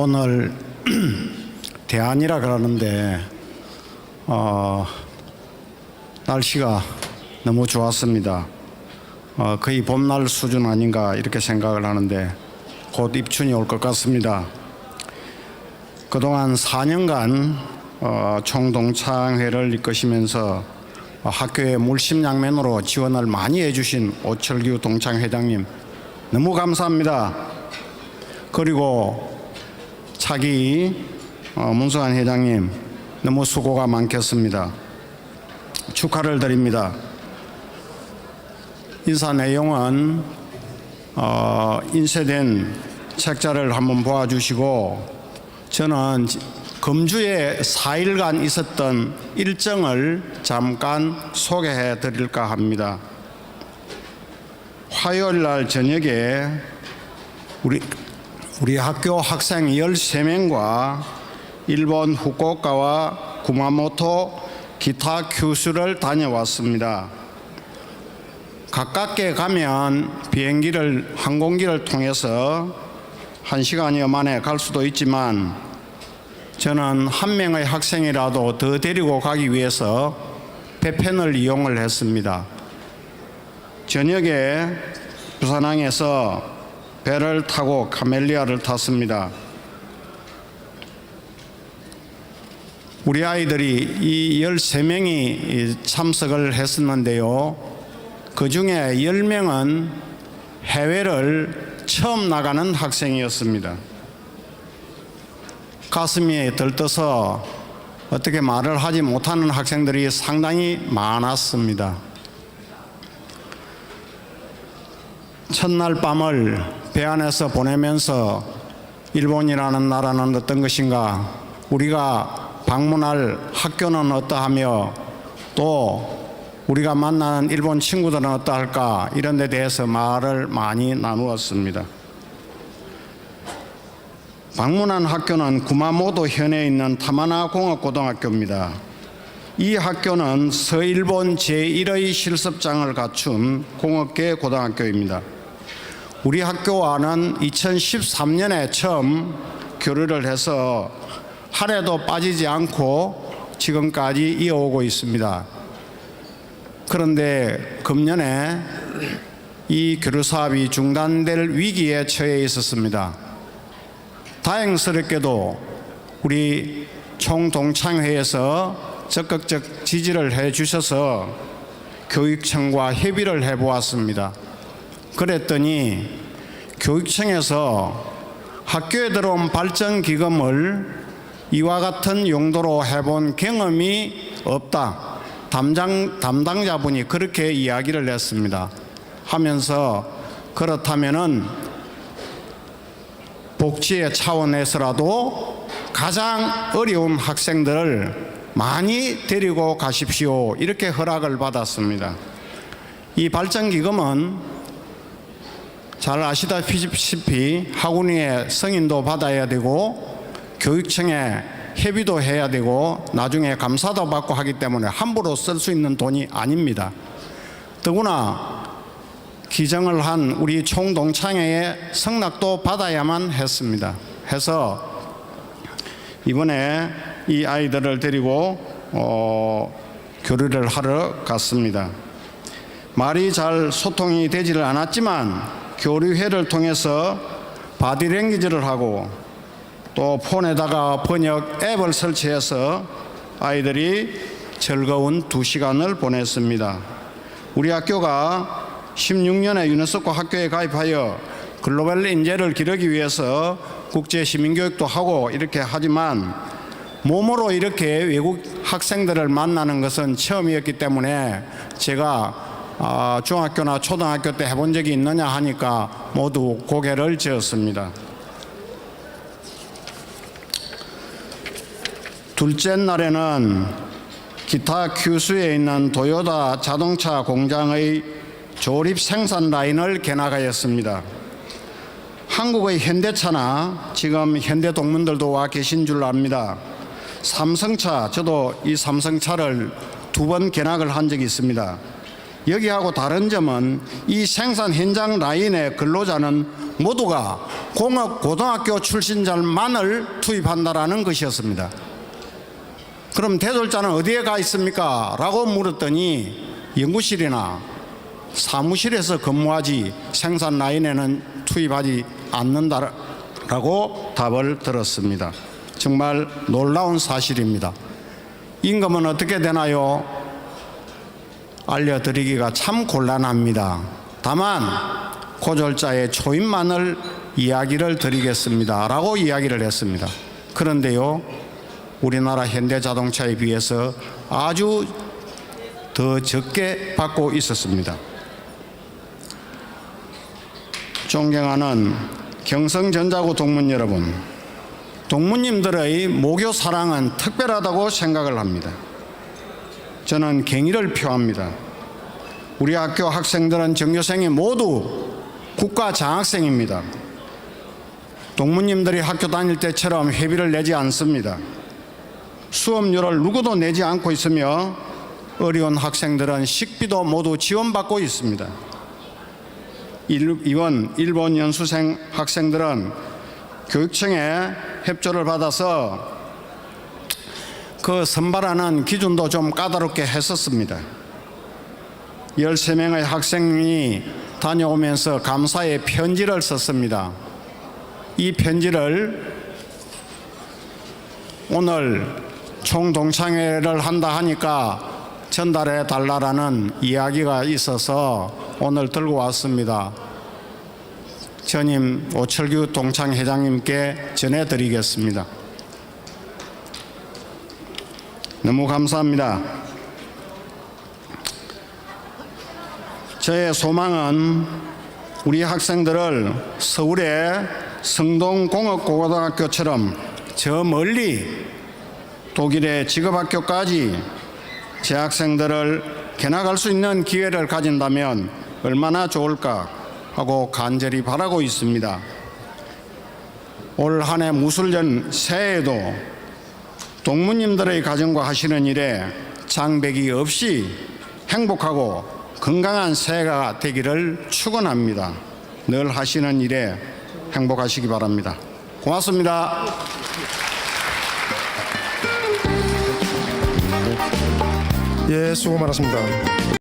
오늘 대안이라 그러는데 날씨가 너무 좋았습니다. 거의 봄날 수준 아닌가 이렇게 생각을 하는데 곧 입춘이 올 것 같습니다. 그동안 4년간 총동창회를 이끄시면서 학교의 물심양면으로 지원을 많이 해주신 오철규 동창회장님 너무 감사합니다. 그리고 차기 문성환 회장님 너무 수고가 많겠습니다. 축하를 드립니다. 인사 내용은 인쇄된 책자를 한번 보아주시고, 저는 금주에 4일간 있었던 일정을 잠깐 소개해 드릴까 합니다. 화요일 날 저녁에 우리 학교 학생 13명과 일본 후쿠오카와 구마모토 기타 큐슈를 다녀왔습니다. 가깝게 가면 항공기를 통해서 1시간여 만에 갈 수도 있지만, 저는 한 명의 학생이라도 더 데리고 가기 위해서 배편을 이용을 했습니다. 저녁에 부산항에서 배를 타고 카멜리아를 탔습니다. 우리 아이들이 이 13명이 참석을 했었는데요. 그 중에 10명은 해외를 처음 나가는 학생이었습니다. 가슴이 들떠서 어떻게 말을 하지 못하는 학생들이 상당히 많았습니다. 첫날 밤을 배 안에서 보내면서 일본이라는 나라는 어떤 것인가, 우리가 방문할 학교는 어떠하며 또 우리가 만나는 일본 친구들은 어떠할까, 이런 데 대해서 말을 많이 나누었습니다. 방문한 학교는 구마모토 현에 있는 타마나 공업고등학교입니다. 이 학교는 서일본 제1의 실습장을 갖춘 공업계 고등학교입니다. 우리 학교와는 2013년에 처음 교류를 해서 한 해도 빠지지 않고 지금까지 이어오고 있습니다. 그런데 금년에 이 교류 사업이 중단될 위기에 처해 있었습니다. 다행스럽게도 우리 총동창회에서 적극적 지지를 해 주셔서 교육청과 협의를 해 보았습니다. 그랬더니 교육청에서 학교에 들어온 발전기금을 이와 같은 용도로 해본 경험이 없다, 담당자분이 그렇게 이야기를 했습니다. 하면서 그렇다면은 복지의 차원에서라도 가장 어려운 학생들을 많이 데리고 가십시오, 이렇게 허락을 받았습니다. 이 발전기금은 잘 아시다시피 학우니의 승인도 받아야 되고 교육청에 협의도 해야 되고 나중에 감사도 받고 하기 때문에 함부로 쓸 수 있는 돈이 아닙니다. 더구나 기정을 한 우리 총동창회의 승낙도 받아야만 했습니다. 해서 이번에 이 아이들을 데리고 교류를 하러 갔습니다. 말이 잘 소통이 되지를 않았지만 교류회를 통해서 바디랭귀지를 하고 또 폰에다가 번역 앱을 설치해서 아이들이 즐거운 2시간을 보냈습니다. 우리 학교가 16년에 유네스코 학교에 가입하여 글로벌 인재를 기르기 위해서 국제 시민교육도 하고 이렇게 하지만 몸으로 이렇게 외국 학생들을 만나는 것은 처음이었기 때문에 제가 중학교나 초등학교 때 해본 적이 있느냐 하니까 모두 고개를 저었습니다. 둘째 날에는 기타 큐슈에 있는 도요타 자동차 공장의 조립 생산 라인을 개나가였습니다. 한국의 현대차나 지금 현대 동문들도 와 계신 줄 압니다. 삼성차, 저도 이 삼성차를 2번 견학을 한 적이 있습니다. 여기하고 다른 점은 이 생산 현장 라인의 근로자는 모두가 공업 고등학교 출신자만을 투입한다라는 것이었습니다. 그럼 대졸자는 어디에 가 있습니까? 라고 물었더니 연구실이나 사무실에서 근무하지 생산 라인에는 투입하지 않는다라고 답을 들었습니다. 정말 놀라운 사실입니다. 임금은 어떻게 되나요? 알려드리기가 참 곤란합니다. 다만 고졸자의 초임만을 이야기를 드리겠습니다 라고 이야기를 했습니다. 그런데요, 우리나라 현대자동차에 비해서 아주 더 적게 받고 있었습니다. 존경하는 경성전자고 동문 여러분, 동무님들의 모교 사랑은 특별하다고 생각을 합니다. 저는 경의를 표합니다. 우리 학교 학생들은 전교생이 모두 국가 장학생입니다. 동무님들이 학교 다닐 때처럼 회비를 내지 않습니다. 수업료를 누구도 내지 않고 있으며 어려운 학생들은 식비도 모두 지원받고 있습니다. 이번 일본 연수생 학생들은 교육청의 협조를 받아서 그 선발하는 기준도 좀 까다롭게 했었습니다. 13명의 학생이 다녀오면서 감사의 편지를 썼습니다. 이 편지를 오늘 총동창회를 한다 하니까 전달해 달라는 이야기가 있어서 오늘 들고 왔습니다. 전임 오철규 동창회장님께 전해드리겠습니다. 너무 감사합니다. 저의 소망은 우리 학생들을 서울의 성동공업고등학교처럼 저 멀리 독일의 직업학교까지 제 학생들을 견학할 수 있는 기회를 가진다면 얼마나 좋을까 하고 간절히 바라고 있습니다. 올 한 해 무술년 새해에도 동무님들의 가정과 하시는 일에 장벽이 없이 행복하고 건강한 새해가 되기를 축원합니다. 늘 하시는 일에 행복하시기 바랍니다. 고맙습니다. 예, 수고 많았습니다.